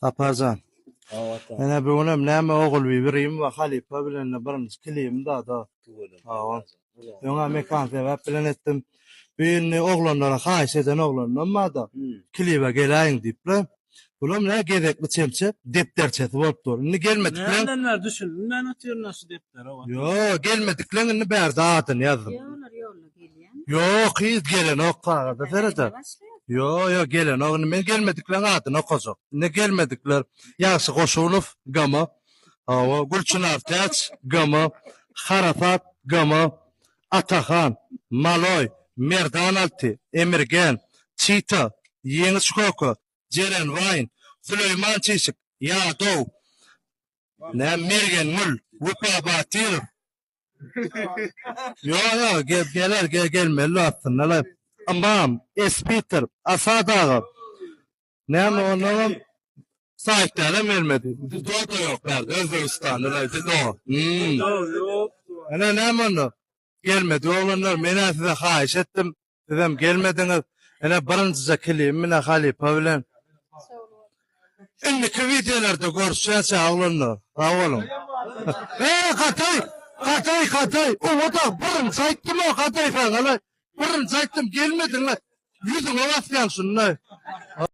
Apazan. Avata. Ana bu onam näme ogul biriyim we halipa bilen birinç kiliyim da. Awa. Ýöne mekan sebäp bilen etdim. Büyünni oglanlara haýyş eden oglanlar da kilibe gelaýyn diýipler. Bulam ne gerekli çemçe depterçet bolupdyr. Ni gelmedikler. Nereden düşün? Ben atıyorum nasıl defter o. Yo gelmediklerini berdi atyn ýazdım. Yolar gelýän. Yok hiç gelen ok kağıda Ferhat. Yo gelen o men gelmedikler atın okazok. Ne gelmedikler Yaşı Koşulov gama. Awa Gülçınar Taç gama. Harafat gama. Atahan, Maloy, Merdanalti, Emirgen, Çita, Yeni Şkoko, Ceren Vayn, Süleyman Çişik, Yadov, ne Mergen Mül, Vupa Batir. Yo gelmeli aslında. Amam, Espiter, Asadağı. Ne onu sahiplerine vermedi. Dodo yok nerede? Özbekistan'da neydi o? Yok. Ana ne onu? Gelmedi. Oğlanlar meni size hayiş ettim. Dedim gelmediniz. Ana birinci kilim mine halipa bilen. Indiki videolarda görüşürse oğlanlar. Oğlum. Katay. O da birin sayttım o katay falan. Birin sayttım gelmedin lan. Yüzün olasyansın lan.